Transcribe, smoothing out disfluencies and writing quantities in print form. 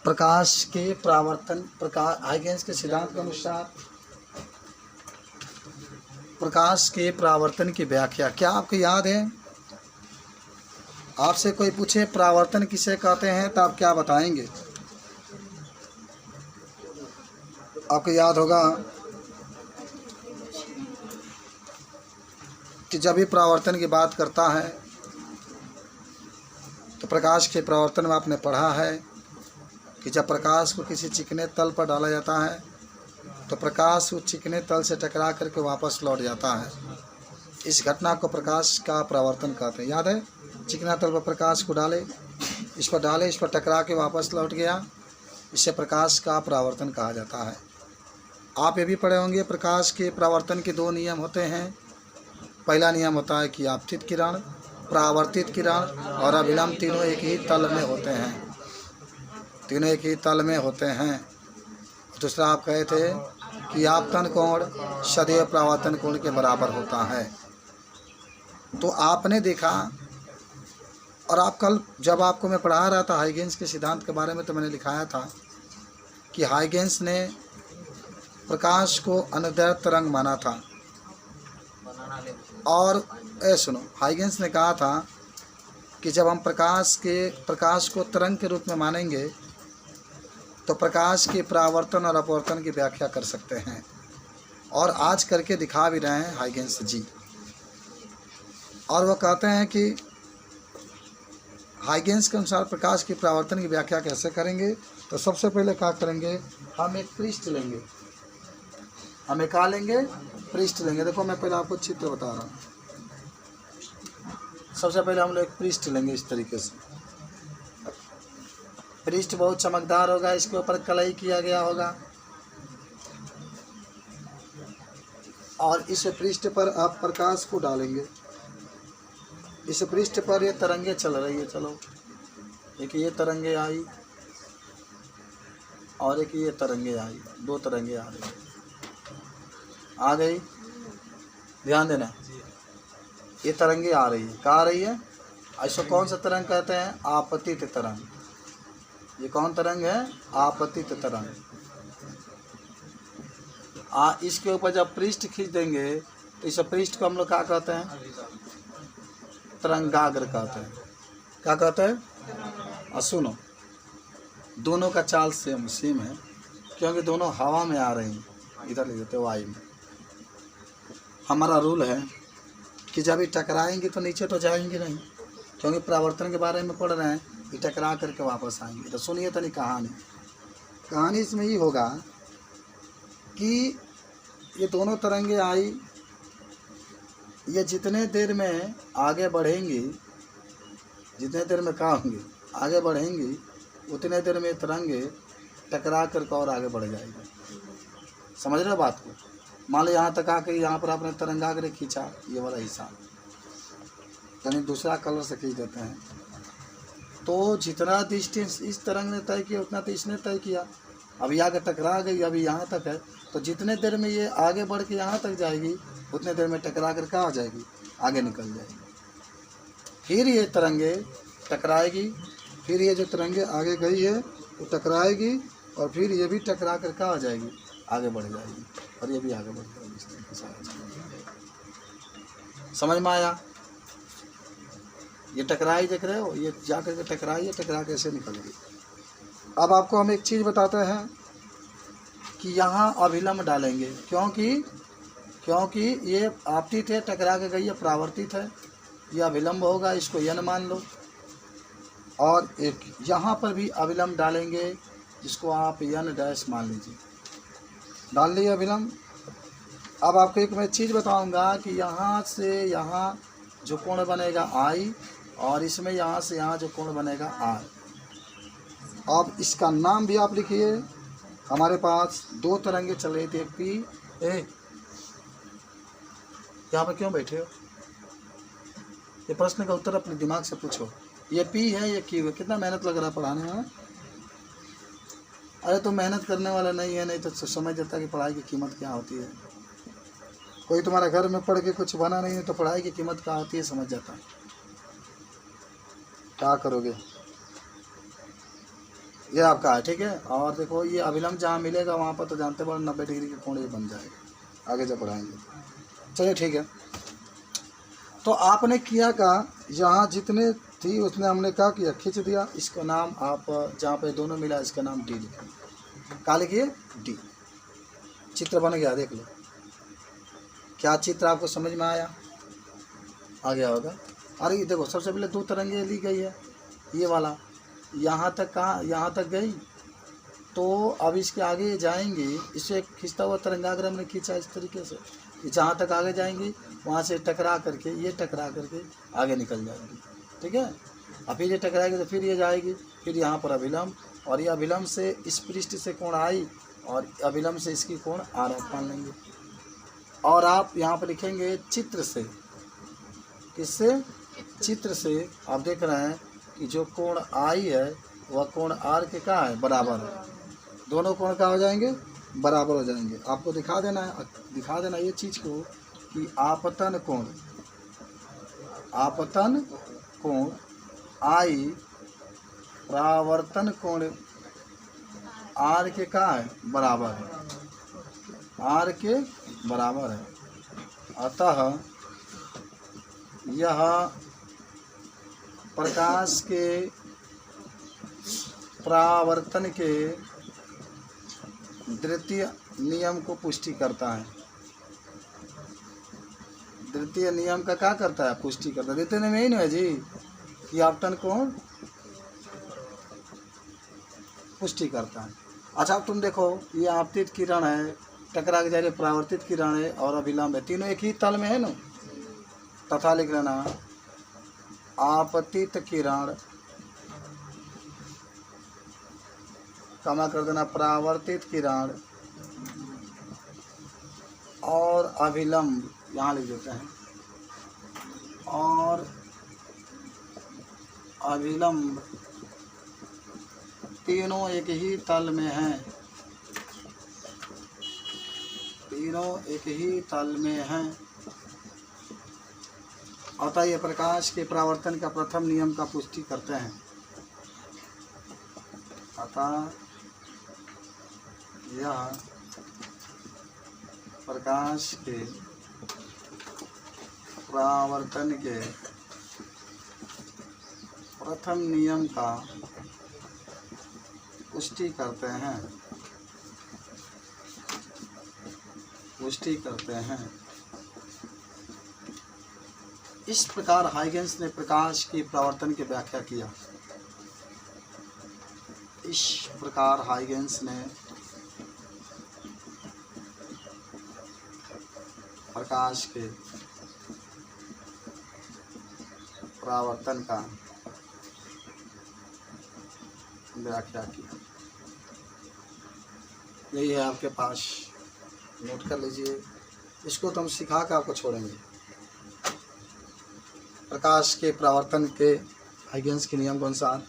प्रकाश के परावर्तन प्रकाश हाइगेंस के सिद्धांत के अनुसार प्रकाश के परावर्तन की व्याख्या। क्या आपको याद है? आपसे कोई पूछे परावर्तन किसे कहते हैं तो आप क्या बताएंगे? आपको याद होगा कि जब भी परावर्तन की बात करता है तो प्रकाश के परावर्तन में आपने पढ़ा है कि जब प्रकाश को किसी चिकने तल पर डाला जाता है तो प्रकाश उस चिकने तल से टकरा करके वापस लौट जाता है। इस घटना को प्रकाश का परावर्तन कहते हैं। याद है? चिकना तल पर प्रकाश को डाले, इस पर टकरा के वापस लौट गया, इसे प्रकाश का परावर्तन कहा जाता है। आप ये भी पढ़े होंगे प्रकाश के परावर्तन के दो नियम होते हैं। पहला नियम होता है कि आपतित किरण, परावर्तित किरण और अभिलंब तीनों एक ही तल में होते हैं, तीनों एक ही तल में होते हैं। दूसरा आप कहे थे कि आपतन कोण सदैव परावर्तन कोण के बराबर होता है। तो आपने देखा, और आप कल जब आपको मैं पढ़ा रहा था हाइगेंस के सिद्धांत के बारे में तो मैंने लिखाया था कि हाइगेंस ने प्रकाश को अनुदैर्ध्य तरंग माना था। और सुनो, हाइगेंस ने कहा था कि जब हम प्रकाश को तरंग के रूप में मानेंगे तो प्रकाश के परावर्तन और अपवर्तन की व्याख्या कर सकते हैं, और आज करके दिखा भी रहे हैं हाइगेंस जी। और वो कहते हैं कि हाइगेंस के अनुसार प्रकाश की परावर्तन की व्याख्या कैसे करेंगे। तो सबसे पहले क्या करेंगे, हम एक पृष्ठ लेंगे। हमें क्या लेंगे? पृष्ठ लेंगे। देखो मैं पहले आपको चित्र बता रहा हूँ। सबसे पहले हम लोग एक पृष्ठ लेंगे इस तरीके से। पृष्ठ बहुत चमकदार होगा, इसके ऊपर कलई किया गया होगा, और इस पृष्ठ पर आप प्रकाश को डालेंगे। इस पृष्ठ पर ये तरंगे चल रही है। चलो, एक ये तरंगे आई और एक ये तरंगे आई, दो तरंगे आ रही, आ गई। ध्यान देना, ये तरंगे आ रही है। कहाँ आ रही है? ऐसा कौन सा तरंग कहते हैं? आपतित तरंग। ये कौन तरंग है? आपतित तरंग। इसके ऊपर जब पृष्ठ खींच देंगे तो इस पृष्ठ को हम लोग क्या कहते हैं? तरंगाग्र कहते हैं। क्या कहते हैं? सुनो, दोनों का चाल सेम है, क्योंकि दोनों हवा में आ रही हैं। इधर ले जाते वायु में। हमारा रूल है कि जब ये टकराएंगे तो नीचे तो जाएंगे नहीं, क्योंकि परावर्तन के बारे में पढ़ रहे हैं, ये टकरा करके वापस आएंगे। तो सुनिए तनी कहानी इसमें ये होगा कि ये दोनों तरंगे आई, ये जितने देर में आगे बढ़ेंगी, जितने देर में क्या होंगे आगे बढ़ेंगी, उतने देर में तरंगे टकरा करके और आगे बढ़ जाएगी। समझ रहे हो बात को? मान लो यहाँ तक आके यहाँ पर आपने तरंगाग्र खींचा, ये वाला हिस्सा, यानी दूसरा कलर से खींच देते हैं, तो जितना डिस्टेंस इस तरंग ने तय किया उतना तो इसने तय किया। अभी आगे टकरा गई, अभी यहाँ तक है, तो जितने देर में ये आगे बढ़ के यहाँ तक जाएगी उतने देर में टकरा कर कहाँ आ जाएगी? आगे निकल जाएगी। फिर ये तरंगे टकराएगी, फिर ये जो तरंगे आगे गई है वो टकराएगी, और फिर ये भी टकरा कर कहाँ आ जाएगी? आगे बढ़ जाएगी, और ये भी आगे बढ़ जाएगी। इस तरीके से समझ में आया? ये टकराई देख रहे हो, ये जा कर के टकराई है, टकरा कैसे निकल गई। अब आपको हम एक चीज़ बताते हैं कि यहाँ अभिलंब डालेंगे, क्योंकि ये आपतित है, टकरा के गई है, परावर्तित है, ये अभिलंब होगा, इसको यन मान लो। और एक यहाँ पर भी अभिलंब डालेंगे, जिसको आप यन डैश मान लीजिए। डाल लिए अभिलंब। अब आपको एक मैं चीज़ बताऊंगा कि यहाँ से यहाँ जो कोण बनेगा आई, और इसमें यहाँ से यहाँ जो कोण बनेगा आर। अब इसका नाम भी आप लिखिए। हमारे पास दो तरंगे चल रही थी, एक पी ए। यहाँ पर क्यों बैठे हो? ये प्रश्न का उत्तर अपने दिमाग से पूछो। ये पी है, ये क्यू है। कितना मेहनत लग रहा है पढ़ाने में? अरे तो मेहनत करने वाला नहीं है, नहीं तो समझ जाता कि पढ़ाई की कीमत क्या होती है। कोई तुम्हारा घर में पढ़ के कुछ बना नहीं है तो पढ़ाई की कीमत क्या होती है समझ जाता। क्या करोगे? ये आपका है, ठीक है। और देखो ये अभिलंब जहाँ मिलेगा वहाँ पर तो जानते हो 90 डिग्री का कोण ये बन जाएगा आगे जब बढ़ाएंगे। चलिए ठीक है। तो आपने किया का यहाँ जितने थी उसने हमने क्या किया, खींच दिया। इसका नाम आप जहाँ पे दोनों मिला इसका नाम डी लिखिए, क्या लिखिए, डी। चित्र बन गया, देख लो क्या चित्र आपको समझ में आया, आ गया होगा। अरे ये देखो सबसे पहले 2 तरंगे ली गई है, ये वाला यहाँ तक, कहाँ यहाँ तक गई। तो अब इसके आगे जाएंगे, इसे खींचता हुआ तरंगाग्र हमने खींचा इस तरीके से, जहाँ तक आगे जाएंगी वहाँ से टकरा करके ये टकरा करके आगे निकल जाएंगी, ठीक है। अब फिर ये टकराएगी तो फिर ये जाएगी, फिर यहाँ पर अभिलंब, और ये अभिलंब से इस पृष्ठ से कोण आई और अभिलंब से इसकी कोण आर मान लेंगे। और आप यहाँ पर लिखेंगे चित्र से, किससे, चित्र से। आप देख रहे हैं कि जो कोण आई है वह कोण आर के क्या है, बराबर है। दोनों कोण क्या हो जाएंगे, बराबर हो जाएंगे। आपको दिखा देना है, दिखा देना ये चीज़ को कि आपतन कोण आई परावर्तन कोण आर के क्या है, बराबर है, आर के बराबर है। अतः यह प्रकाश के परावर्तन के द्वितीय नियम को पुष्टि करता है। द्वितीय नियम का क्या करता है, पुष्टि करता है। द्वितीय नियम यही नहीं है जी कि आपतन कोण पुष्टि करता है। अच्छा अब तुम देखो ये आपतित किरण है, टकरा के जा रही परावर्तित किरण है और अभिलंब है, तीनों एक ही तल में है ना। तथा लिख लेना आपतित किरण, क्षमा कर देना, परावर्तित किरण और अभिलंब यहाँ लिख देते हैं, और अभिलंब तीनों एक ही तल में हैं, तीनों एक ही तल में हैं। अतः ये प्रकाश के परावर्तन का प्रथम नियम का पुष्टि करते हैं। अतः यह प्रकाश के परावर्तन के प्रथम नियम का पुष्टि करते हैं, पुष्टि करते हैं। इस प्रकार हाइगेंस ने प्रकाश की परावर्तन की व्याख्या किया। इस प्रकार हाइगेंस ने प्रकाश के परावर्तन का व्याख्या किया। यही है आपके पास, नोट कर लीजिए। इसको तो हम सिखा कर आपको छोड़ेंगे। प्रकाश के परावर्तन के हाइगेंस के नियम के अनुसार